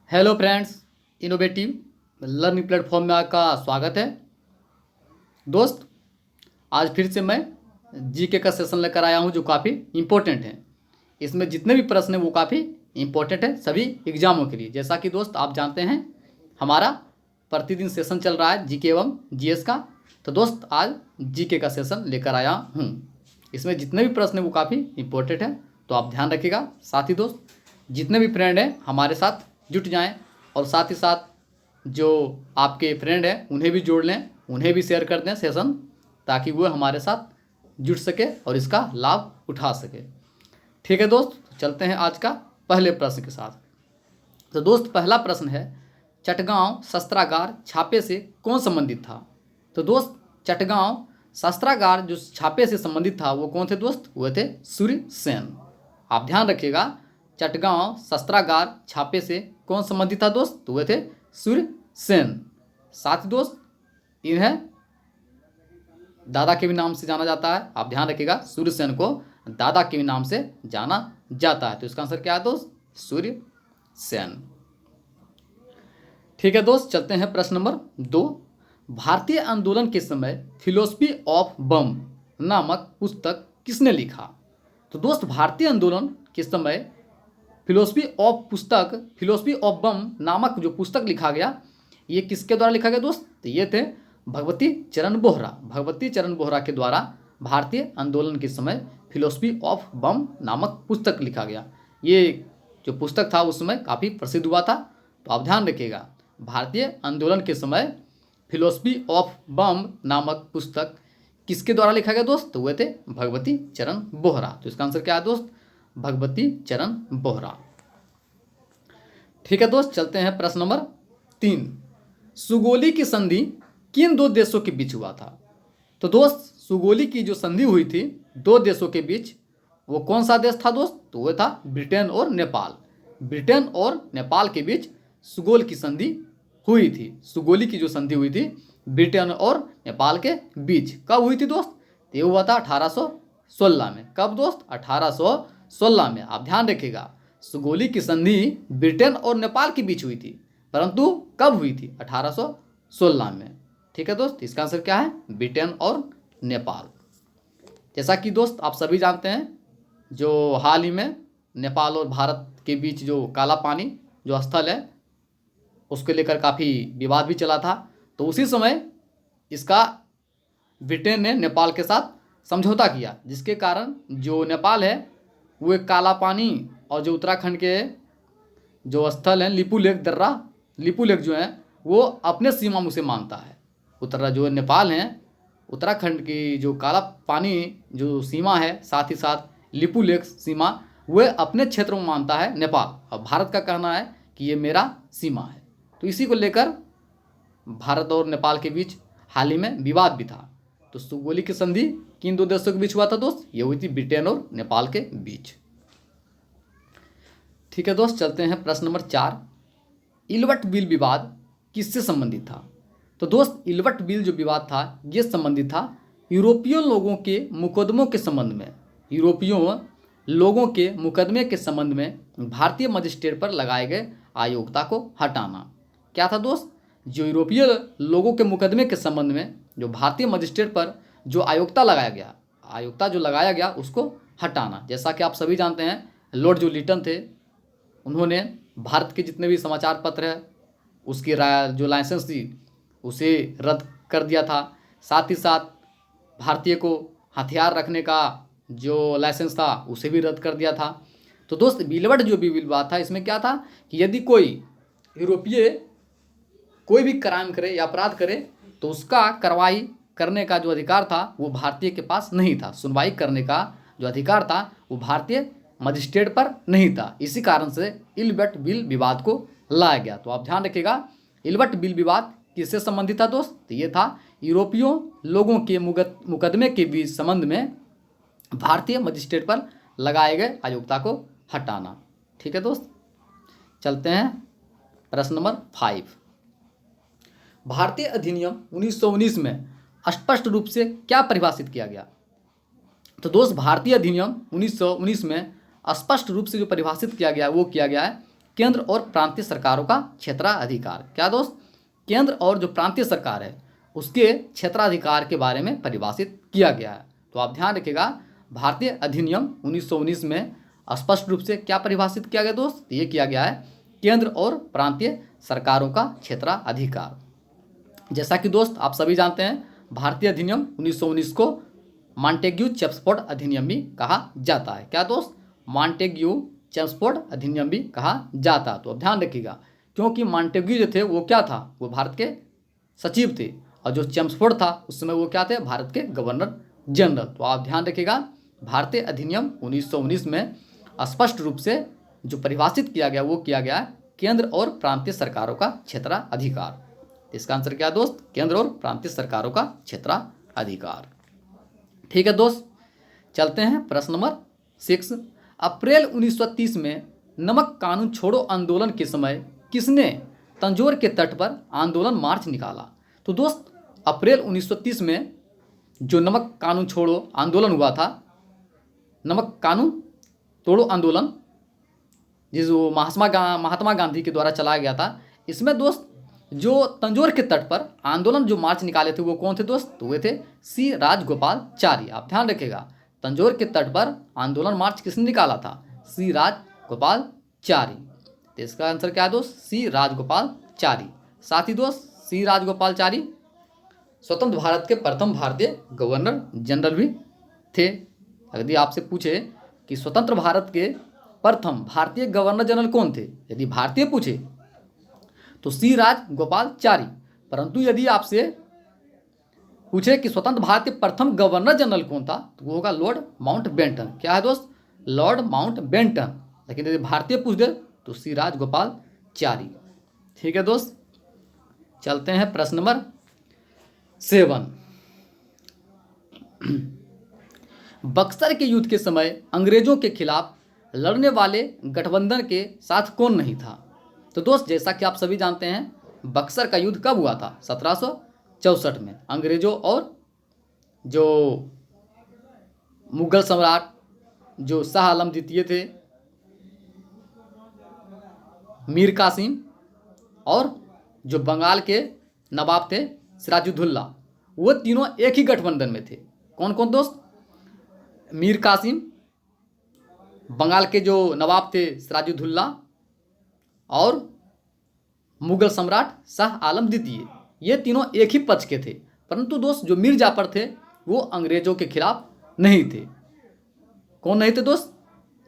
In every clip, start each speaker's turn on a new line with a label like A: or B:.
A: Hello friends, innovative learning platform में आपका स्वागत है। दोस्त, आज फिर से मैं जीके का सेशन लेकर आया हूं जो काफ़ी इम्पोर्टेंट है। इसमें जितने भी प्रश्न हैं वो काफ़ी इम्पोर्टेंट है सभी एग्जामों के लिए। जैसा कि दोस्त आप जानते हैं, हमारा प्रतिदिन सेशन चल रहा है जीके एवं जीएस का। तो दोस्त, आज जीके का सेशन लेकर आया हूँ। इसमें जितने भी प्रश्न हैं वो काफ़ी इम्पोर्टेंट है, तो आप ध्यान रखिएगा। साथ ही दोस्त, जितने भी फ्रेंड हैं हमारे साथ जुट जाएं, और साथ ही साथ जो आपके फ्रेंड हैं उन्हें भी जोड़ लें, उन्हें भी शेयर कर दें सेशन, ताकि वो हमारे साथ जुड़ सके और इसका लाभ उठा सके। ठीक है दोस्त, चलते हैं आज का पहले प्रश्न के साथ। तो दोस्त, पहला प्रश्न है, चटगांव शस्त्रागार छापे से कौन संबंधित था? तो दोस्त, चटगांव शस्त्रागार जो छापे से संबंधित था वो कौन थे दोस्त? वो थे सूर्यसेन। आप ध्यान रखिएगा, चटगांव शस्त्रागार छापे से कौन संबंधित था दोस्त? तो वे थे सूर्यसेन। साथ ही दोस्त, इन्हें दादा के भी नाम से जाना जाता है। आप ध्यान रखिएगा, सूर्यसेन को दादा के भी नाम से जाना जाता है। तो इसका आंसर क्या है दोस्त? सूर्यसेन। ठीक है दोस्त, चलते हैं प्रश्न नंबर 2। भारतीय आंदोलन के समय फिलोसफी ऑफ बम नामक पुस्तक किसने लिखा? तो दोस्त, भारतीय आंदोलन के समय फिलोसफी ऑफ बम नामक जो पुस्तक लिखा गया, ये किसके द्वारा लिखा गया दोस्त? तो ये थे भगवती चरण बोहरा। भगवती चरण बोहरा के द्वारा भारतीय आंदोलन के समय फिलोसफी ऑफ बम नामक पुस्तक लिखा गया। ये जो पुस्तक था उस समय काफ़ी प्रसिद्ध हुआ था। तो आप ध्यान रखिएगा, भारतीय आंदोलन के समय फिलोसफी ऑफ बम नामक पुस्तक किसके द्वारा लिखा गया दोस्त? तो वे थे भगवती चरण बोहरा। तो इसका आंसर क्या है दोस्त? भगवती चरण बोहरा। ठीक है दोस्त, चलते हैं प्रश्न नंबर 3। सुगोली की संधि किन दो देशों के बीच हुआ था? तो दोस्त, सुगोली की जो संधि हुई थी दो देशों के बीच, वो कौन सा देश था दोस्त? तो वह था ब्रिटेन और नेपाल। ब्रिटेन और नेपाल के बीच सुगोल की संधि हुई थी। सुगोली की जो संधि हुई थी ब्रिटेन और नेपाल के बीच, कब हुई थी दोस्त? ये हुआ था 1816 में। कब दोस्त? 1816 में। आप ध्यान रखिएगा, सुगोली की संधि ब्रिटेन और नेपाल के बीच हुई थी, परंतु कब हुई थी? 1816 में। ठीक है दोस्त, इसका आंसर क्या है? ब्रिटेन और नेपाल। जैसा कि दोस्त आप सभी जानते हैं, जो हाल ही में नेपाल और भारत के बीच जो काला पानी जो स्थल है उसको लेकर काफ़ी विवाद भी चला था। तो उसी समय इसका ब्रिटेन ने नेपाल के साथ समझौता किया, जिसके कारण जो नेपाल है वो एक काला पानी और जो उत्तराखंड के जो स्थल हैं लिपू लेक दर्रा, लिपू लेक जो है वो अपने सीमा में उसे मानता है। जो नेपाल है, उत्तराखंड की जो काला पानी जो सीमा है, साथ ही साथ लिपू लेक सीमा, वह अपने क्षेत्र में मानता है नेपाल। और भारत का कहना है कि ये मेरा सीमा है। तो इसी को लेकर भारत और नेपाल के बीच हाल ही में विवाद भी था। तो सुगोली की संधि किन दो देशों के बीच हुआ था दोस्त? ये हुई थी ब्रिटेन और नेपाल के बीच। ठीक है दोस्त, चलते हैं प्रश्न नंबर 4। इल्बर्ट बिल विवाद किससे संबंधित था? तो दोस्त, इल्बर्ट बिल जो विवाद था ये संबंधित था यूरोपीय लोगों के मुकदमों के संबंध में। यूरोपीय लोगों के मुकदमे के संबंध में भारतीय मजिस्ट्रेट पर लगाए गए अयोग्यता को हटाना। क्या था दोस्त? जो यूरोपीय लोगों के मुकदमे के संबंध में जो भारतीय मजिस्ट्रेट पर जो अयोग्यता लगाया गया उसको हटाना। जैसा कि आप सभी जानते हैं, लॉर्ड जो लिटन थे, उन्होंने भारत के जितने भी समाचार पत्र है उसकी जो लाइसेंस थी उसे रद्द कर दिया था। साथ ही साथ भारतीय को हथियार रखने का जो लाइसेंस था उसे भी रद्द कर दिया था। तो दोस्त, इल्बर्ट जो भी विवाद था, इसमें क्या था कि यदि कोई यूरोपीय कोई भी क्राइम करे या अपराध करे तो उसका कार्रवाई करने का जो अधिकार था वो भारतीय के पास नहीं था। सुनवाई करने का जो अधिकार था वो भारतीय मजिस्ट्रेट पर नहीं था। इसी कारण से इल्बर्ट बिल विवाद को लाया गया। तो आप ध्यान रखिएगा, इल्बर्ट बिल विवाद किससे संबंधित था दोस्त? तो ये था यूरोपीय लोगों के मुकदमे के बीच संबंध में भारतीय मजिस्ट्रेट पर लगाए गए अयोग्यता को हटाना। ठीक है दोस्त, चलते हैं प्रश्न नंबर 5। भारतीय अधिनियम 1919 में स्पष्ट रूप से क्या परिभाषित किया गया? तो दोस्त, भारतीय अधिनियम 1919 में स्पष्ट रूप से जो परिभाषित किया गया वो किया गया है केंद्र और प्रांतीय सरकारों का क्षेत्राधिकार। क्या दोस्त? केंद्र और जो प्रांतीय सरकार है उसके क्षेत्राधिकार के बारे में परिभाषित किया गया है। तो आप ध्यान रखिएगा, भारतीय अधिनियम 1919 में स्पष्ट रूप से क्या परिभाषित किया गया दोस्त? ये किया गया है केंद्र और प्रांतीय सरकारों का क्षेत्राधिकार। जैसा कि दोस्त आप सभी जानते हैं, भारतीय अधिनियम 1919 को मॉन्टेग्यू चेम्सफोर्ड अधिनियम भी कहा जाता है। क्या दोस्त? मॉन्टेग्यू चेम्सफोर्ड अधिनियम भी कहा जाता है। तो अब ध्यान रखिएगा, क्योंकि मॉन्टेग्यू जो थे वो क्या था? वो भारत के सचिव थे, और जो चेम्सफोर्ड था उस समय वो क्या थे? भारत के गवर्नर जनरल। तो आप ध्यान रखिएगा, भारतीय अधिनियम 1919 में स्पष्ट रूप से जो परिभाषित किया गया वो किया गया केंद्र और प्रांतीय सरकारों का क्षेत्राधिकार। इसका आंसर क्या दोस्त? केंद्र और प्रांतीय सरकारों का क्षेत्राधिकार। ठीक है दोस्त, चलते हैं प्रश्न नंबर 6। अप्रैल 1930 में नमक कानून छोड़ो आंदोलन के समय किसने तंजौर के तट पर आंदोलन मार्च निकाला? तो दोस्त अप्रैल 1930 में जो नमक कानून छोड़ो आंदोलन हुआ था, नमक कानून तोड़ो आंदोलन जिसको महात्मा गांधी के द्वारा चलाया गया था, इसमें दोस्त जो तंजौर के तट पर आंदोलन जो मार्च निकाले थे वो कौन थे दोस्त? तो वे थे सी राजगोपालचारी। आप ध्यान रखिएगा, तंजौर के तट पर आंदोलन मार्च किसने निकाला था? सी राजगोपालचारी। तो इसका आंसर क्या है दोस्त? सी राजगोपालचारी। साथ ही दोस्त सी राजगोपालचारी स्वतंत्र भारत के प्रथम भारतीय गवर्नर जनरल भी थे। यदि आपसे पूछे कि स्वतंत्र भारत के प्रथम भारतीय गवर्नर जनरल कौन थे, यदि भारतीय पूछे तो सी राजगोपालचारी। परंतु यदि आपसे पूछे कि स्वतंत्र भारत के प्रथम गवर्नर जनरल कौन था, तो वो होगा लॉर्ड माउंटबेटन। क्या है दोस्त? Lord Mountbatten. लेकिन यदि भारतीय पूछ दे तो सी राजगोपालचारी। ठीक है दोस्त, चलते हैं प्रश्न नंबर 7। बक्सर के युद्ध के समय अंग्रेजों के खिलाफ लड़ने वाले गठबंधन के साथ कौन नहीं था? तो दोस्त जैसा कि आप सभी जानते हैं, बक्सर का युद्ध कब हुआ था? 1764 में। अंग्रेजों और जो मुगल सम्राट जो शाह आलम द्वितीय थे, मीर कासिम, और जो बंगाल के नवाब थे सिराजुद्दौला, वो तीनों एक ही गठबंधन में थे। कौन कौन दोस्त? मीर कासिम, बंगाल के जो नवाब थे सिराजुद्दौला, और मुगल सम्राट शाह आलम द्वितीय, ये तीनों एक ही पक्ष के थे। परंतु दोस्त जो मीर जाफर थे वो अंग्रेजों के खिलाफ नहीं थे। कौन नहीं थे दोस्त?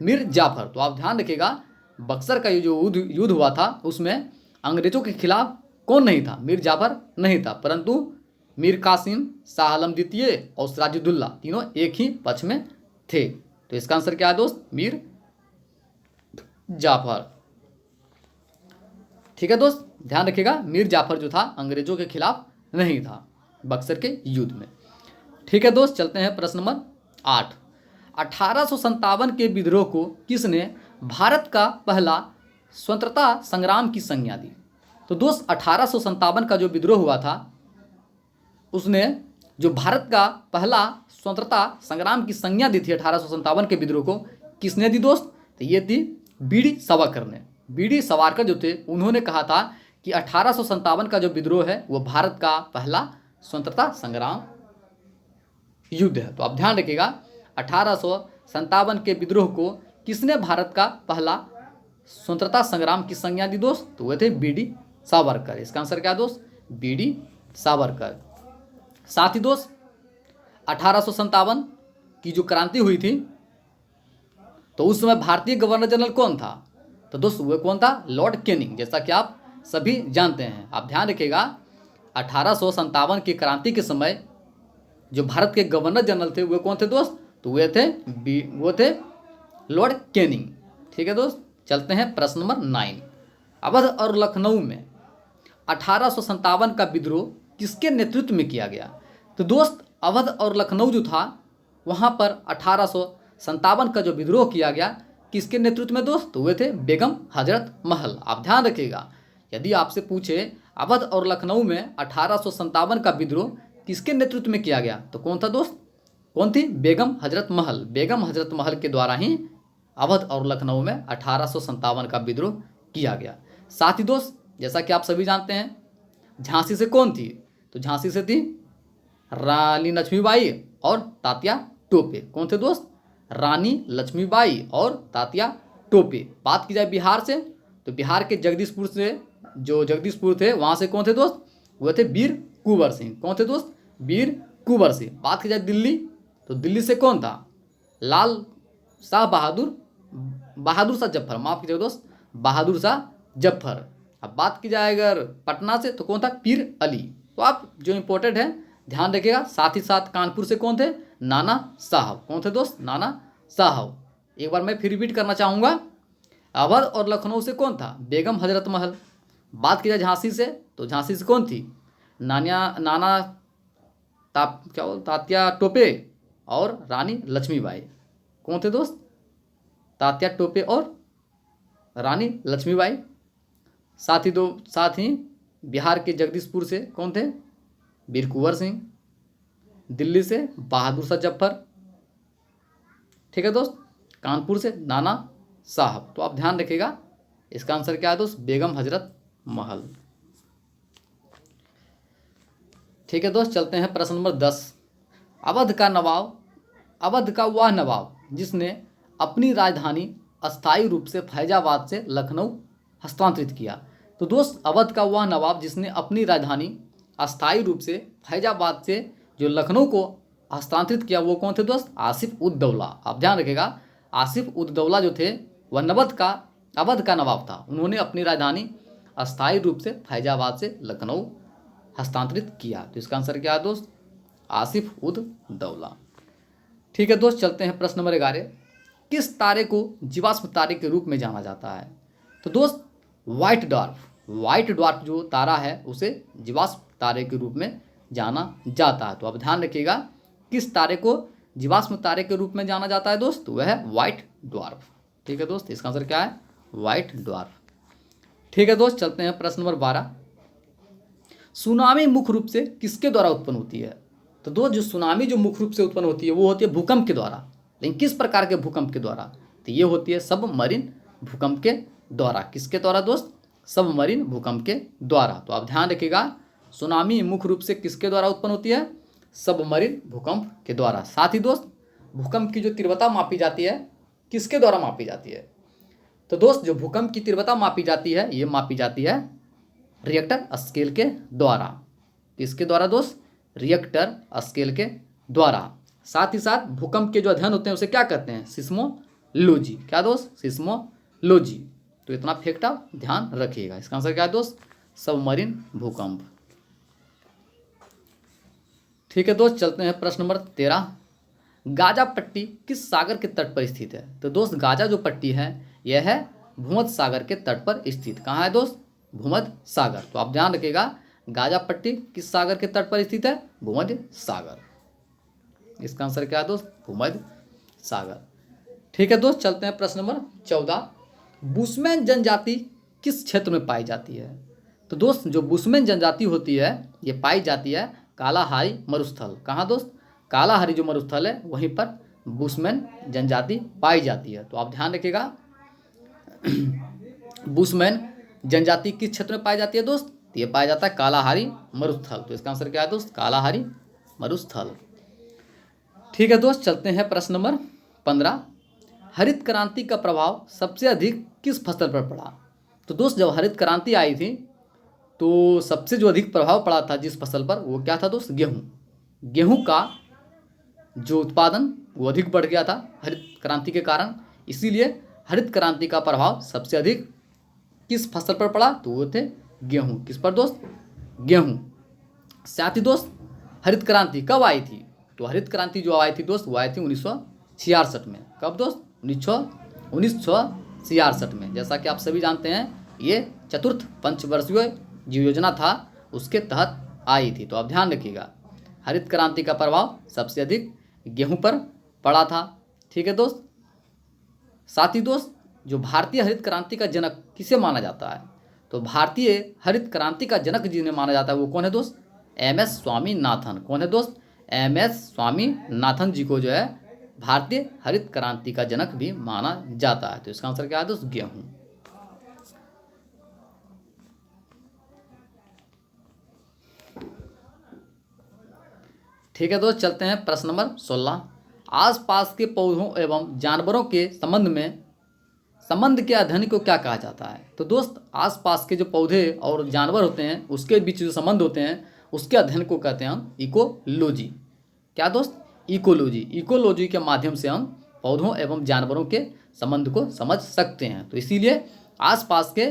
A: मीर जाफर। तो आप ध्यान रखिएगा, बक्सर का ये जो युद्ध हुआ था उसमें अंग्रेजों के खिलाफ कौन नहीं था? मीर जाफर नहीं था, परंतु मीर कासिम, शाह आलम द्वितीय और सिराजुद्दौला तीनों एक ही पक्ष में थे। तो इसका आंसर क्या है दोस्त? मीर जाफर। ठीक है दोस्त, ध्यान रखिएगा, मीर जाफर जो था अंग्रेजों के खिलाफ नहीं था बक्सर के युद्ध में। ठीक है दोस्त, चलते हैं प्रश्न नंबर 8। 1857 के विद्रोह को किसने भारत का पहला स्वतंत्रता संग्राम की संज्ञा दी? तो दोस्त 1857 का जो विद्रोह हुआ था उसने जो भारत का पहला स्वतंत्रता संग्राम की संज्ञा दी थी 1857 के विद्रोह को, किसने दी दोस्त? तो ये थी बीडी सावरकर ने। बीडी सावरकर जो थे उन्होंने कहा था कि 1857 का जो विद्रोह है वो भारत का पहला स्वतंत्रता संग्राम युद्ध है। तो आप ध्यान रखिएगा, 1857 के विद्रोह को किसने भारत का पहला स्वतंत्रता संग्राम की संज्ञा दी दोस्त? तो वे थे बीडी सावरकर। इसका आंसर क्या दोस्त? बीडी सावरकर। साथ ही दोस्त 1857 की जो क्रांति हुई थी तो उस समय भारतीय गवर्नर जनरल कौन था? तो दोस्त वो कौन था? लॉर्ड कैनिंग, जैसा कि आप सभी जानते हैं। आप ध्यान रखिएगा, 1857 की क्रांति के समय जो भारत के गवर्नर जनरल थे वो कौन थे दोस्त? तो वो थे लॉर्ड कैनिंग। ठीक है दोस्त, चलते हैं प्रश्न नंबर 9। अवध और लखनऊ में 1857 का विद्रोह किसके नेतृत्व में किया गया? तो दोस्त अवध और लखनऊ जो था वहाँ पर 1857 का जो विद्रोह किया गया किसके नेतृत्व में दोस्त? तो वे थे बेगम हजरत महल। आप ध्यान रखिएगा, यदि आपसे पूछे अवध और लखनऊ में 1857 का विद्रोह किसके नेतृत्व में किया गया तो कौन था दोस्त? कौन थी? बेगम हजरत महल। बेगम हजरत महल के द्वारा ही अवध और लखनऊ में 1857 का विद्रोह किया गया। साथ ही दोस्त जैसा कि आप सभी जानते हैं झांसी से कौन थी, तो झांसी से थी रानी लक्ष्मीबाई और तात्या टोपे। कौन थे दोस्त? रानी लक्ष्मीबाई और तात्या टोपे। बात की जाए बिहार से, तो बिहार के जगदीशपुर से, जो जगदीशपुर थे वहाँ से कौन थे दोस्त? वो थे वीर कुंवर सिंह। कौन थे दोस्त? वीर कुंवर सिंह। बात की जाए दिल्ली, तो दिल्ली से कौन था? लाल शाह बहादुर, बहादुर शाह जफर, माफ कीजिएगा दोस्त, बहादुर शाह जफर। अब बात की जाए अगर पटना से, तो कौन था? पीर अली। तो आप जो इम्पोर्टेंट है ध्यान रखिएगा। साथ ही साथ कानपुर से कौन थे? नाना साहब। कौन थे दोस्त? नाना साहब। एक बार मैं फिर रिपीट करना चाहूँगा, अवध और लखनऊ से कौन था? बेगम हजरत महल। बात की जाए झांसी से, तो झांसी से कौन थी? नाना तात्या टोपे और रानी लक्ष्मीबाई। कौन थे दोस्त? तात्या टोपे और रानी लक्ष्मीबाई। साथ ही बिहार के जगदीशपुर से कौन थे? वीर कुंवर सिंह। दिल्ली से बहादुर शाह जफर। ठीक है दोस्त, कानपुर से नाना साहब। तो आप ध्यान रखिएगा, इसका आंसर क्या है दोस्त? बेगम हजरत महल। ठीक है दोस्त, चलते हैं प्रश्न नंबर 10। अवध का वह नवाब जिसने अपनी राजधानी अस्थायी रूप से फैजाबाद से लखनऊ हस्तांतरित किया। तो दोस्त अवध का वह नवाब जिसने अपनी राजधानी अस्थायी रूप से फैजाबाद से जो लखनऊ को हस्तांतरित किया, वो कौन थे दोस्त? आसिफ उद दौला। आप ध्यान रखिएगा, आसिफ उद दौला जो थे वह अवध का नवाब था। उन्होंने अपनी राजधानी अस्थायी रूप से फैजाबाद से लखनऊ हस्तांतरित किया। तो इसका आंसर क्या है दोस्त? आसिफ उद दौला। ठीक है दोस्त, चलते हैं प्रश्न नंबर 11। किस तारे को जीवाश्म तारे के रूप में जाना जाता है? तो दोस्त व्हाइट ड्वार्फ जो तारा है उसे जीवाश्म तारे के रूप में जाना जाता है। तो अब ध्यान रखिएगा, किस तारे को जीवाश्म तारे के रूप में जाना जाता है दोस्त? वह है व्हाइट ड्वार्फ। ठीक है दोस्त, इसका आंसर क्या है? White dwarf. ठीक है दोस्त, चलते हैं प्रश्न नंबर 12। सुनामी मुख्य रूप से किसके द्वारा उत्पन्न होती है? तो दोस्त जो सुनामी जो मुख्य रूप से उत्पन्न होती है वो होती है भूकंप के द्वारा। लेकिन किस प्रकार के भूकंप के द्वारा? तो ये होती है सबमरीन भूकंप के द्वारा। किसके द्वारा दोस्त? सबमरीन भूकंप के द्वारा। तो आप ध्यान रखिएगा, सुनामी मुख्य रूप से किसके द्वारा उत्पन्न होती है? सबमरीन भूकंप के द्वारा। साथ ही दोस्त भूकंप की जो तीव्रता मापी जाती है किसके द्वारा मापी जाती है? तो दोस्त जो भूकंप की तीव्रता मापी जाती है ये मापी जाती है रिएक्टर स्केल के द्वारा। किसके द्वारा दोस्त? रिएक्टर स्केल के द्वारा। साथ ही साथ भूकंप के जो अध्ययन होते हैं उसे क्या कहते हैं? सिस्मोलॉजी। क्या दोस्त? सिस्मोलॉजी। तो इतना फैक्ट आप ध्यान रखिएगा। इसका आंसर क्या है दोस्त? सबमरीन भूकंप। ठीक है दोस्त, चलते हैं प्रश्न नंबर 13। गाजा पट्टी किस सागर के तट पर स्थित है? तो दोस्त गाजा जो पट्टी है यह है भूमध्य सागर के तट पर स्थित। कहाँ है दोस्त? भूमध्य सागर। तो आप ध्यान रखिएगा, गाजा पट्टी किस सागर के तट पर स्थित है? भूमध्य सागर। इसका आंसर क्या है दोस्त? भूमध्य सागर। ठीक है दोस्त, चलते हैं प्रश्न नंबर 14। बुशमैन जनजाति किस क्षेत्र में पाई जाती है? तो दोस्त जो बुशमैन जनजाति होती है ये पाई जाती है कालाहारी मरुस्थल। कहाँ दोस्त? कालाहारी जो मरुस्थल है वहीं पर बुशमैन जनजाति पाई जाती है। तो आप ध्यान रखिएगा, बुशमैन जनजाति किस क्षेत्र में पाई जाती है दोस्त? ये पाया जाता है कालाहारी मरुस्थल। तो इसका आंसर क्या है दोस्त? कालाहारी मरुस्थल। ठीक है दोस्त, चलते हैं प्रश्न नंबर 15। हरित क्रांति का प्रभाव सबसे अधिक किस फसल पर पड़ा? तो दोस्त जब हरित क्रांति आई थी तो सबसे जो अधिक प्रभाव पड़ा था जिस फसल पर वो क्या था दोस्त? गेहूँ। गेहूँ का जो उत्पादन वो अधिक बढ़ गया था हरित क्रांति के कारण, इसीलिए हरित क्रांति का प्रभाव सबसे अधिक किस फसल पर पड़ा? तो वो थे गेहूँ। किस पर दोस्त? गेहूँ। साथ ही दोस्त हरित क्रांति कब आई थी? तो हरित क्रांति जो आई थी दोस्त वो आई थी 1966 में। कब दोस्त? 1966 में। जैसा कि आप सभी जानते हैं ये चतुर्थ पंचवर्षीय जो योजना था उसके तहत आई थी। तो आप ध्यान रखिएगा, हरित क्रांति का प्रभाव सबसे अधिक गेहूं पर पड़ा था। ठीक है दोस्त। साथ ही दोस्त जो भारतीय हरित क्रांति का जनक किसे माना जाता है? तो भारतीय हरित क्रांति का जनक जिन्हें माना जाता है वो कौन है दोस्त? MS स्वामीनाथन। कौन है दोस्त? MS स्वामीनाथन जी को जो है भारतीय हरित क्रांति का जनक भी माना जाता है। तो इसका आंसर क्या है दोस्त? गेहूँ। ठीक है दोस्त, चलते हैं प्रश्न नंबर 16। आसपास के पौधों एवं जानवरों के संबंध के अध्ययन को क्या कहा जाता है? तो दोस्त आसपास के जो पौधे और जानवर होते हैं उसके बीच जो संबंध होते हैं उसके अध्ययन को कहते हैं हम इकोलॉजी। क्या दोस्त? इकोलॉजी। इकोलॉजी के माध्यम से हम पौधों एवं जानवरों के संबंध को समझ सकते हैं। तो इसीलिए आसपास के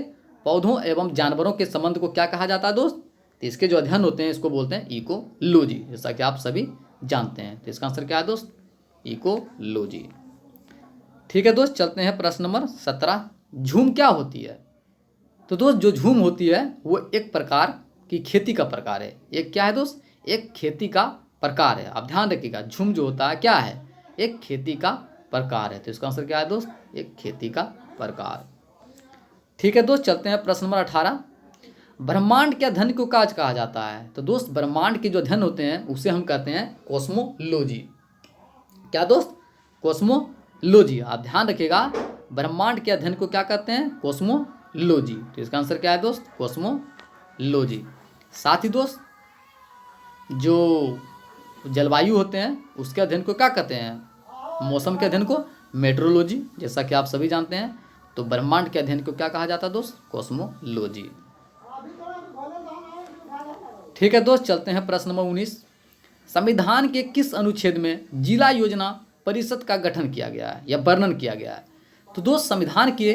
A: पौधों एवं जानवरों के संबंध को क्या कहा जाता है दोस्त? तो इसके जो अध्ययन होते हैं इसको बोलते हैं इकोलॉजी, जैसा कि आप सभी जानते हैं। तो इसका आंसर क्या है दोस्त? इकोलॉजी। ठीक है दोस्त, चलते हैं प्रश्न नंबर 17। झूम क्या होती है? तो दोस्त जो झूम होती है वो एक प्रकार की खेती का प्रकार है। एक क्या है दोस्त? एक खेती का प्रकार है। आप ध्यान रखिएगा, झूम जो होता है क्या है? एक खेती का प्रकार है। तो इसका आंसर क्या है दोस्त? एक खेती का प्रकार। ठीक है दोस्त, चलते हैं प्रश्न नंबर 18। ब्रह्मांड के अध्ययन को क्या कहा जाता है? तो दोस्त ब्रह्मांड के जो अध्ययन होते हैं उसे हम कहते हैं कॉस्मोलॉजी। क्या दोस्त? कॉस्मोलॉजी। आप ध्यान रखिएगा, ब्रह्मांड के अध्ययन को क्या कहते हैं? कॉस्मोलॉजी। तो इसका आंसर क्या है दोस्त? कॉस्मोलॉजी। साथ ही दोस्त जो जलवायु होते हैं उसके अध्ययन को क्या कहते हैं? मौसम के अध्ययन को मेट्रोलॉजी, जैसा कि आप सभी जानते हैं। तो ब्रह्मांड के अध्ययन को क्या कहा जाता है दोस्त? कॉस्मोलॉजी। ठीक है दोस्त, चलते हैं प्रश्न नंबर 19। संविधान के किस अनुच्छेद में जिला योजना परिषद का गठन किया गया है या वर्णन किया गया है? तो दोस्त संविधान के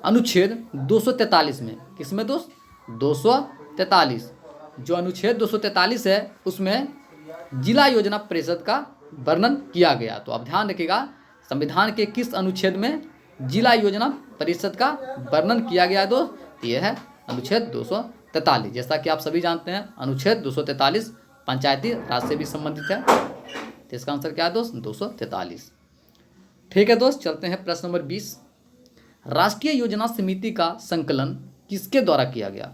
A: अनुच्छेद 243 में, किसमें दोस्त? 243। जो अनुच्छेद 243 है उसमें जिला योजना परिषद का वर्णन किया गया। तो आप ध्यान रखिएगा, संविधान के किस अनुच्छेद में जिला योजना परिषद का वर्णन किया गया है दोस्त? यह है अनुच्छेद 243। जैसा कि आप सभी जानते हैं अनुच्छेद 243 पंचायती राज से भी संबंधित है। तो इसका आंसर क्या है दोस्त? 243। ठीक है दोस्त, चलते हैं प्रश्न नंबर 20। राष्ट्रीय योजना समिति का संकलन किसके द्वारा किया गया?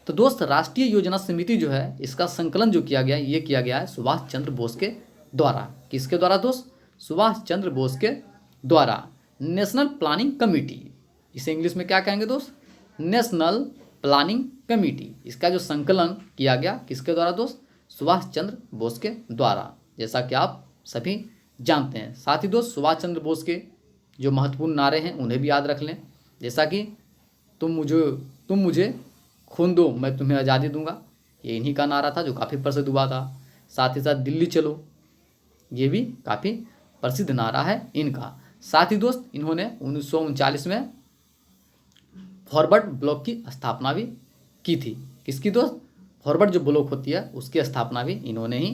A: तो दोस्त राष्ट्रीय योजना समिति जो है इसका संकलन जो किया गया ये किया गया है सुभाष चंद्र बोस के द्वारा। किसके द्वारा दोस्त? सुभाष चंद्र बोस के द्वारा। नेशनल प्लानिंग कमेटी, इसे इंग्लिश में क्या कहेंगे दोस्त? National planning committee. इसका जो संकलन किया गया किसके द्वारा दोस्त? सुभाष चंद्र बोस के द्वारा, जैसा कि आप सभी जानते हैं। साथ ही दोस्त सुभाष चंद्र बोस के जो महत्वपूर्ण नारे हैं उन्हें भी याद रख लें, जैसा कि तुम मुझे खून दो मैं तुम्हें आज़ादी दूंगा, ये इन्हीं का नारा था जो काफ़ी प्रसिद्ध हुआ था। साथ ही साथ दिल्ली चलो, ये भी काफ़ी प्रसिद्ध नारा है इनका। साथ ही दोस्त इन्होंने 1939 में फॉरवर्ड ब्लॉक की स्थापना भी की थी। किसकी दोस्त? फॉरवर्ड जो ब्लॉक होती है उसकी स्थापना भी इन्होंने ही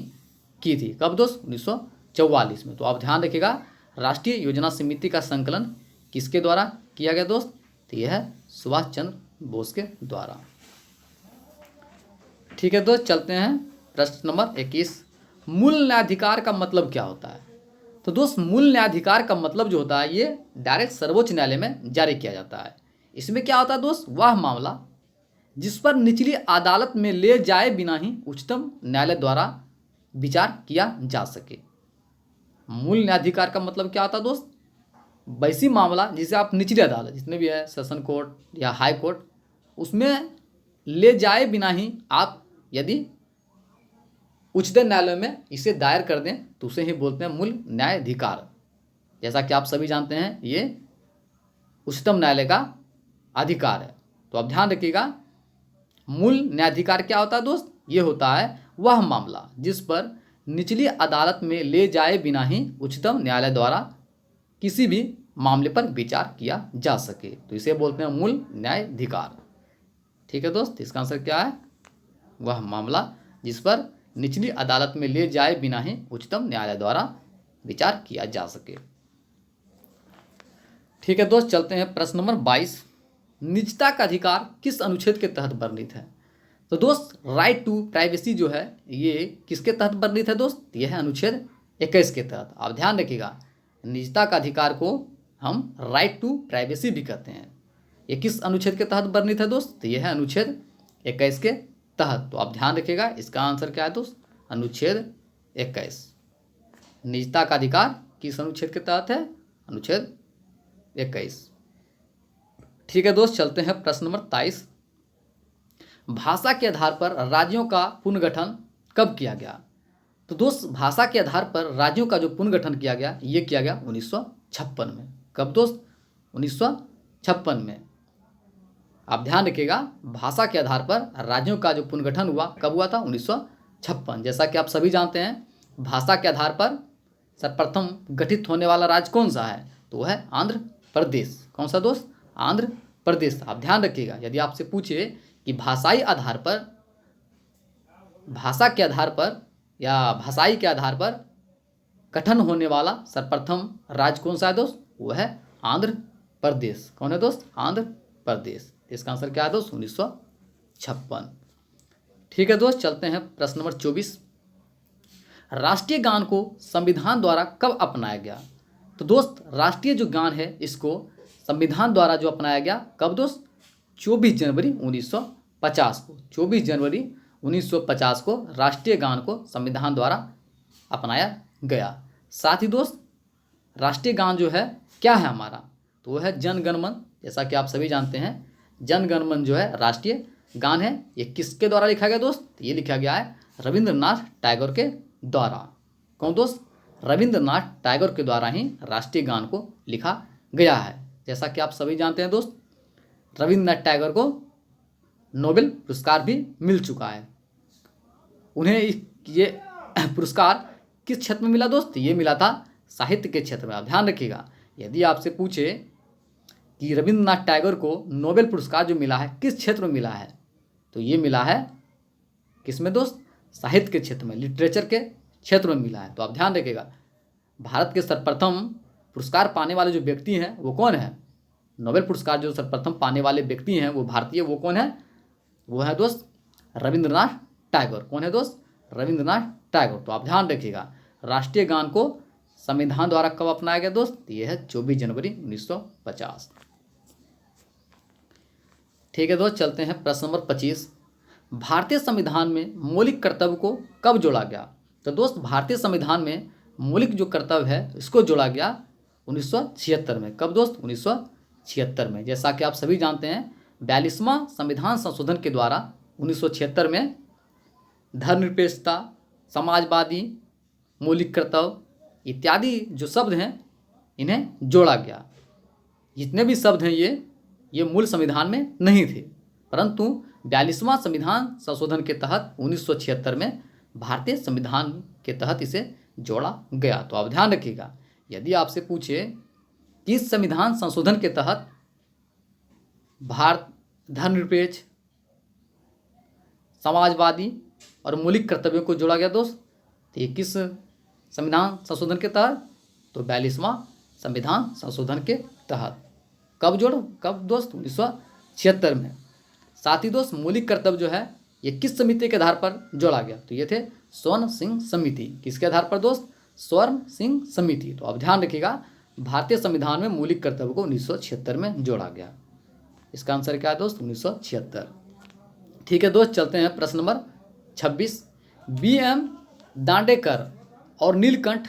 A: की थी। कब दोस्त? 1944 में। तो आप ध्यान रखिएगा, राष्ट्रीय योजना समिति का संकलन किसके द्वारा किया गया दोस्त? तो यह है सुभाष चंद्र बोस के द्वारा। ठीक है दोस्त, चलते हैं प्रश्न नंबर 21। मूल न्यायाधिकार का मतलब क्या होता है? तो दोस्त मूल न्यायाधिकार का मतलब जो होता है ये डायरेक्ट सर्वोच्च न्यायालय में जारी किया जाता है। इसमें क्या होता है दोस्त? वह मामला जिस पर निचली अदालत में ले जाए बिना ही उच्चतम न्यायालय द्वारा विचार किया जा सके। मूल न्यायाधिकार का मतलब क्या होता है दोस्त? वैसी मामला जिसे आप निचली अदालत जितने भी है, सेशन कोर्ट या हाई कोर्ट, उसमें ले जाए बिना ही आप यदि उच्चतम न्यायालय में इसे दायर कर दें तो उसे ही बोलते हैं मूल न्यायाधिकार। जैसा कि आप सभी जानते हैं ये उच्चतम न्यायालय का अधिकार है। तो आप ध्यान रखिएगा, मूल न्यायाधिकार क्या होता है दोस्त? ये होता है वह मामला जिस पर निचली अदालत में ले जाए बिना ही उच्चतम न्यायालय द्वारा किसी भी मामले पर विचार किया जा सके, तो इसे बोलते हैं मूल न्यायाधिकार। ठीक है दोस्त, इसका आंसर क्या है? वह मामला जिस पर निचली अदालत में ले जाए बिना ही उच्चतम न्यायालय द्वारा विचार किया जा सके। ठीक है दोस्त, चलते हैं प्रश्न नंबर 22। निजता का अधिकार किस अनुच्छेद के तहत वर्णित है? तो दोस्त राइट टू प्राइवेसी जो है ये किसके तहत वर्णित है दोस्त? यह है अनुच्छेद 21 के तहत। आप ध्यान रखिएगा, निजता का अधिकार को हम राइट टू प्राइवेसी भी कहते हैं। ये किस अनुच्छेद के तहत वर्णित है दोस्त? तो यह है अनुच्छेद 21 के तहत। तो आप ध्यान रखिएगा, इसका आंसर क्या है दोस्त? अनुच्छेद 21। निजता का अधिकार किस अनुच्छेद के तहत है? अनुच्छेद 21। ठीक है दोस्त, चलते हैं प्रश्न नंबर 23। भाषा के आधार पर राज्यों का पुनर्गठन कब किया गया? तो दोस्त भाषा के आधार पर राज्यों का जो पुनर्गठन किया गया ये किया गया 1956 में। कब दोस्त? 1956 में। आप ध्यान रखिएगा, भाषा के आधार पर राज्यों का जो पुनर्गठन हुआ कब हुआ था? 1956। जैसा कि आप सभी जानते हैं, भाषा के आधार पर सर्वप्रथम गठित होने वाला राज्य कौन सा है? तो वह है आंध्र प्रदेश। कौन सा दोस्त? आंध्र प्रदेश। आप ध्यान रखिएगा, यदि आपसे पूछे कि भाषाई आधार पर, भाषा के आधार पर या भाषाई के आधार पर गठन होने वाला सर्वप्रथम राज्य कौन सा है दोस्त? वो है आंध्र प्रदेश। कौन है दोस्त? आंध्र प्रदेश। इसका आंसर क्या है दोस्त? 1956। ठीक है दोस्त, चलते हैं प्रश्न नंबर 24। राष्ट्रीय गान को संविधान द्वारा कब अपनाया गया? तो दोस्त राष्ट्रीय जो गान है इसको संविधान द्वारा जो अपनाया गया कब दोस्त? 24 जनवरी 1950 को। 24 जनवरी 1950 को राष्ट्रीय गान को संविधान द्वारा अपनाया गया। साथ ही दोस्त राष्ट्रीय गान जो है क्या है हमारा? तो वह है जन गण मन। जैसा कि आप सभी जानते हैं, जन गण मन जो है राष्ट्रीय गान है। ये किसके द्वारा लिखा गया दोस्त? ये लिखा गया है रविंद्रनाथ टैगोर के द्वारा। कौन दोस्त? रविंद्रनाथ टैगोर के द्वारा ही राष्ट्रीय गान को लिखा गया है। जैसा कि आप सभी जानते हैं दोस्त, रविंद्रनाथ टैगोर को नोबेल पुरस्कार भी मिल चुका है। उन्हें ये पुरस्कार किस क्षेत्र में मिला दोस्त? ये मिला था साहित्य के क्षेत्र में। आप ध्यान रखिएगा, यदि आपसे पूछे कि रविंद्रनाथ टैगोर को नोबेल पुरस्कार जो मिला है किस क्षेत्र में मिला है, तो ये मिला है किस में दोस्त? साहित्य के क्षेत्र में, लिटरेचर के क्षेत्र में मिला है। तो आप ध्यान रखिएगा, भारत के सर्वप्रथम पुरस्कार पाने वाले जो व्यक्ति हैं वो कौन है? नोबेल पुरस्कार जो सर्वप्रथम पाने वाले व्यक्ति हैं वो भारतीय, वो कौन है? वो है दोस्त रविंद्रनाथ टैगोर। कौन है दोस्त? रविंद्रनाथ टैगोर। तो आप ध्यान रखिएगा, राष्ट्रीय गान को संविधान द्वारा कब अपनाया गया दोस्त? ये है 24 जनवरी 1950। ठीक है दोस्त, चलते हैं प्रश्न नंबर 25। भारतीय संविधान में मौलिक कर्तव्य को कब जोड़ा गया? तो दोस्त भारतीय संविधान में मौलिक जो कर्तव्य है इसको जोड़ा गया 1976 में। कब दोस्त? 1976 में। जैसा कि आप सभी जानते हैं, 42वां संविधान संशोधन के द्वारा 1976 में धर्मनिरपेक्षता, समाजवादी, मौलिक कर्तव्य इत्यादि जो शब्द हैं इन्हें जोड़ा गया। जितने भी शब्द हैं ये मूल संविधान में नहीं थे, परंतु 42वां संविधान संशोधन के तहत 1976 में भारतीय संविधान के तहत इसे जोड़ा गया। तो आप ध्यान रखिएगा, यदि आपसे पूछे कि इस संविधान संशोधन के तहत भारत धर्मनिरपेक्ष, समाजवादी और मौलिक कर्तव्यों को जोड़ा गया दोस्त, तो ये किस संविधान संशोधन के तहत? तो 42वां संविधान संशोधन के तहत। कब दोस्त? 1976 में। साथ ही दोस्त मौलिक कर्तव्य जो है ये किस समिति के आधार पर जोड़ा गया? तो ये थे स्वर्ण सिंह समिति। किसके आधार पर दोस्त? स्वर्ण सिंह समिति। तो आप ध्यान रखिएगा, भारतीय संविधान में मौलिक कर्तव्य को 1976 में जोड़ा गया। इसका आंसर क्या है दोस्त? 1976। ठीक है दोस्त, चलते हैं प्रश्न नंबर 26। B.M. दांडेकर और नीलकंठ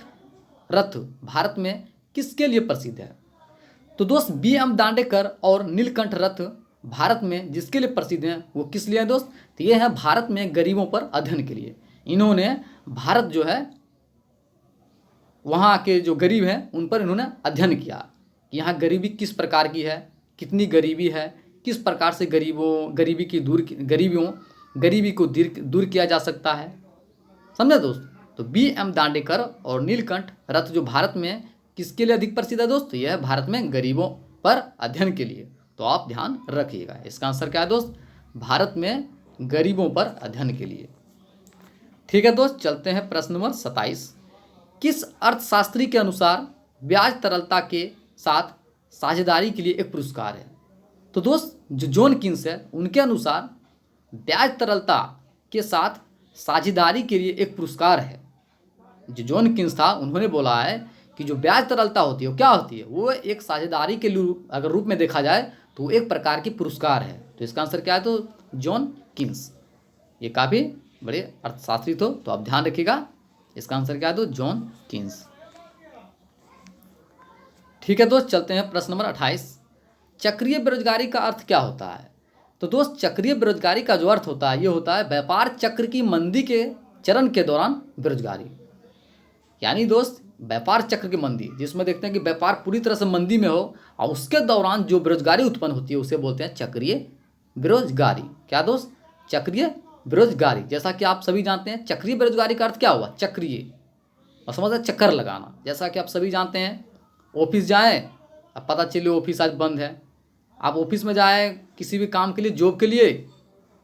A: रथ भारत में किसके लिए प्रसिद्ध है? तो दोस्त B.M. दांडेकर और नीलकंठ रथ भारत में जिसके लिए प्रसिद्ध हैं वो किस लिए है दोस्त? तो ये है भारत में गरीबों पर अध्ययन के लिए। इन्होंने भारत जो है वहाँ के जो गरीब हैं उन पर इन्होंने अध्ययन किया कि यहाँ गरीबी किस प्रकार की है, कितनी गरीबी है, किस प्रकार से गरीबी को दूर किया जा सकता है। समझे दोस्त? तो B.M. दांडेकर और नीलकंठ रथ जो भारत में किसके लिए अधिक प्रसिद्ध है दोस्त? तो यह है भारत में गरीबों पर अध्ययन के लिए। तो आप ध्यान रखिएगा, इसका आंसर क्या है दोस्त? भारत में गरीबों पर अध्ययन के लिए। ठीक है दोस्त, चलते हैं प्रश्न नंबर 27। किस अर्थशास्त्री के अनुसार ब्याज तरलता के साथ साझेदारी के लिए एक पुरस्कार है? तो दोस्त जो जॉन कीन्स है उनके अनुसार ब्याज तरलता के साथ साझेदारी के लिए एक पुरस्कार है। जो जॉन कीन्स था उन्होंने बोला है कि जो ब्याज तरलता होती है वो क्या होती है? वो एक साझेदारी के अगर रूप में देखा जाए तो वो एक प्रकार की पुरस्कार है। तो इसका आंसर क्या है? तो जॉन कीन्स। ये काफ़ी बड़े अर्थशास्त्री थे, तो आप ध्यान रखिएगा, इसका आंसर क्या है? तो जॉन कीन्स। ठीक है दोस्त, चलते हैं प्रश्न नंबर 28। चक्रीय बेरोजगारी का अर्थ क्या होता है? तो दोस्त चक्रीय बेरोजगारी का जो अर्थ होता है ये होता है व्यापार चक्र की मंदी के चरण के दौरान बेरोजगारी। यानी दोस्त व्यापार चक्र की मंदी, जिसमें देखते हैं कि व्यापार पूरी तरह से मंदी में हो और उसके दौरान जो बेरोजगारी उत्पन्न होती है उसे बोलते हैं चक्रीय बेरोजगारी। क्या दोस्त? चक्रीय बेरोजगारी। जैसा कि आप सभी जानते हैं चक्रीय बेरोजगारी का अर्थ क्या हुआ? चक्रीय, और समझ चक्कर लगाना। जैसा कि आप सभी जानते हैं ऑफिस जाएं, अब पता चले ऑफिस आज बंद है। आप ऑफिस में जाएं किसी भी काम के लिए, जॉब के लिए,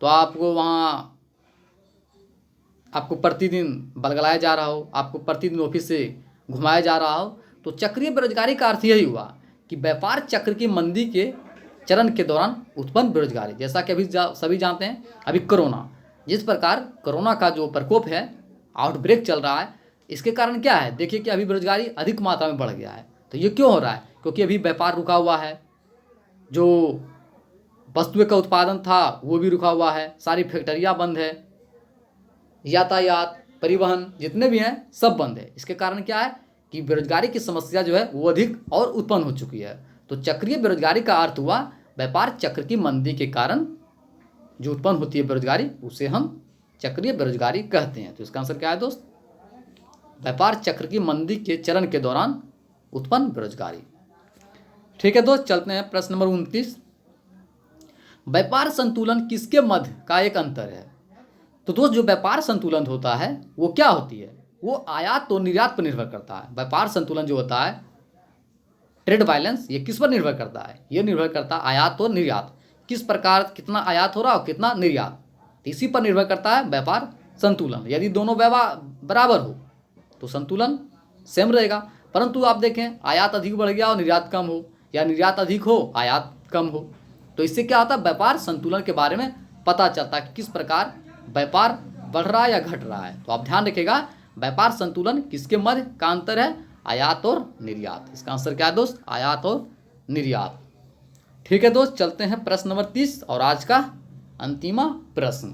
A: तो आपको वहाँ आपको प्रतिदिन बलगलाया जा रहा हो, आपको प्रतिदिन ऑफिस से घुमाया जा रहा हो। तो चक्रीय बेरोजगारी का अर्थ यही हुआ कि व्यापार चक्र की मंदी के चरण के दौरान उत्पन्न बेरोजगारी। जैसा कि अभी सभी जानते हैं अभी कोरोना, जिस प्रकार कोरोना का जो प्रकोप है, आउटब्रेक चल रहा है, इसके कारण क्या है? देखिए कि अभी बेरोजगारी अधिक मात्रा में बढ़ गया है। तो ये क्यों हो रहा है? क्योंकि अभी व्यापार रुका हुआ है, जो वस्तुओं का उत्पादन था वो भी रुका हुआ है, सारी फैक्ट्रियाँ बंद है, यातायात परिवहन जितने भी हैं सब बंद है। इसके कारण क्या है कि बेरोजगारी की समस्या जो है वो अधिक और उत्पन्न हो चुकी है। तो चक्रीय बेरोजगारी का अर्थ हुआ व्यापार चक्र की मंदी के कारण जो उत्पन्न होती है बेरोजगारी, उसे हम चक्रीय बेरोजगारी कहते हैं। तो इसका आंसर क्या है दोस्त? व्यापार चक्र की मंदी के चरण के दौरान उत्पन्न बेरोजगारी। ठीक है दोस्त, चलते हैं प्रश्न नंबर 29। व्यापार संतुलन किसके मध्य का एक अंतर है? तो दोस्त जो व्यापार संतुलन होता है वो क्या होती है? वो आयात और निर्यात पर निर्भर करता है। व्यापार संतुलन जो होता है, ट्रेड बैलेंस, ये किस पर निर्भर करता है? ये निर्भर करता है आयात और निर्यात, किस प्रकार कितना आयात हो रहा हो, कितना निर्यात, इसी पर निर्भर करता है व्यापार संतुलन। यदि दोनों बराबर हो तो संतुलन सेम रहेगा। परंतु आप देखें आयात अधिक बढ़ गया और निर्यात कम हो, या निर्यात अधिक हो आयात कम हो, तो इससे क्या होता है? व्यापार संतुलन के बारे में पता चलता है कि किस प्रकार व्यापार बढ़ रहा है या घट रहा है। तो आप ध्यान रखिएगा व्यापार संतुलन किसके मध्य का अंतर है? आयात और निर्यात। इसका आंसर क्या है दोस्त? आयात और निर्यात। ठीक है दोस्त, चलते हैं प्रश्न नंबर 30 और आज का अंतिमा प्रश्न।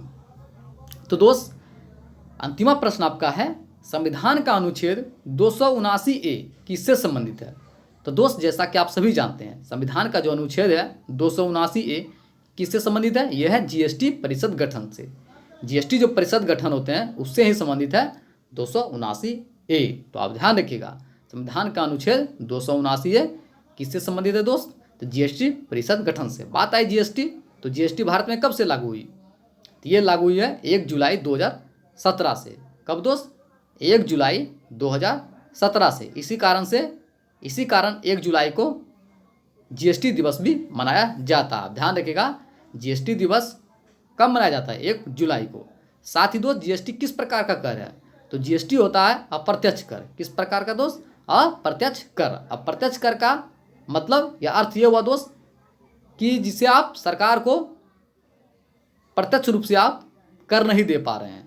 A: तो दोस्त अंतिमा प्रश्न आपका है, संविधान का अनुच्छेद 279A किससे संबंधित है? तो दोस्त जैसा कि आप सभी जानते हैं संविधान का जो अनुच्छेद है 279A किससे संबंधित है? यह है जीएसटी परिषद गठन से। जीएसटी जो परिषद गठन होते हैं उससे ही संबंधित है 279A। तो आप ध्यान रखिएगा संविधान का अनुच्छेद 279A किससे संबंधित है दोस्त? तो जीएसटी परिषद गठन से। बात आई जीएसटी, तो जीएसटी भारत में कब से लागू हुई? तो ये लागू हुई है 1 जुलाई 2017 से। कब दोस्त? 1 जुलाई 2017 से। इसी कारण 1 जुलाई को जीएसटी दिवस भी मनाया जाता है। ध्यान रखिएगा जीएसटी दिवस कब मनाया जाता है? 1 जुलाई को। साथ ही दोस्त जीएसटी किस प्रकार का कर है? तो जीएसटी होता है अप्रत्यक्ष कर। किस प्रकार का दोस्त? अप्रत्यक्ष कर। अप्रत्यक्ष कर का मतलब या अर्थ ये हुआ दोस्त कि जिसे आप सरकार को प्रत्यक्ष रूप से आप कर नहीं दे पा रहे हैं।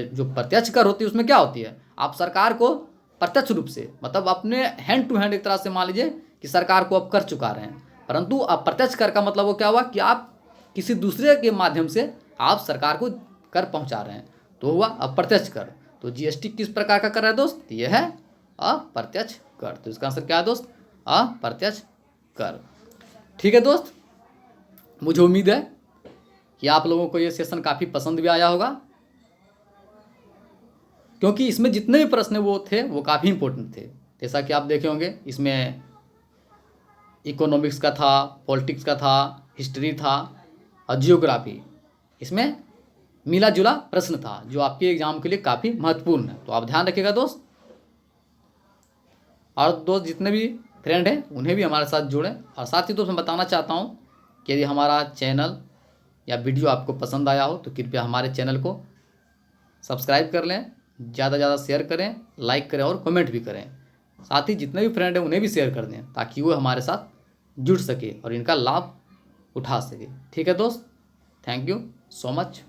A: जो प्रत्यक्ष कर होती है उसमें क्या होती है? आप सरकार को प्रत्यक्ष रूप से मतलब अपने हैंड टू हैंड एक तरह से मान लीजिए कि सरकार को आप कर चुका रहे हैं। परंतु अप्रत्यक्ष कर का मतलब वो क्या हुआ कि आप किसी दूसरे के माध्यम से आप सरकार को कर पहुंचा रहे हैं, तो हुआ अप्रत्यक्ष कर। तो जीएसटी किस प्रकार का कर है दोस्त? यह है अप्रत्यक्ष कर। तो इसका आंसर क्या है दोस्त? अप्रत्यक्ष कर। ठीक है दोस्त, मुझे उम्मीद है कि आप लोगों को ये सेशन काफ़ी पसंद भी आया होगा, क्योंकि इसमें जितने भी प्रश्न वो थे वो काफ़ी इंपॉर्टेंट थे। जैसा कि आप देखे होंगे इसमें इकोनॉमिक्स का था, पॉलिटिक्स का था, हिस्ट्री था और जियोग्राफी, इसमें मिला जुला प्रश्न था जो आपके एग्जाम के लिए काफ़ी महत्वपूर्ण है। तो आप ध्यान रखिएगा दोस्त, और दोस्त जितने भी फ्रेंड हैं उन्हें भी हमारे साथ जोड़ें। और साथ ही दोस्त मैं बताना चाहता हूँ कि यदि हमारा चैनल या वीडियो आपको पसंद आया हो तो कृपया हमारे चैनल को सब्सक्राइब कर लें, ज़्यादा से ज़्यादा शेयर करें, लाइक करें और कमेंट भी करें। साथ ही जितने भी फ्रेंड हैं उन्हें भी शेयर कर दें ताकि वो हमारे साथ जुड़ सके और इनका लाभ उठा सके। ठीक है दोस्त, थैंक यू सो मच।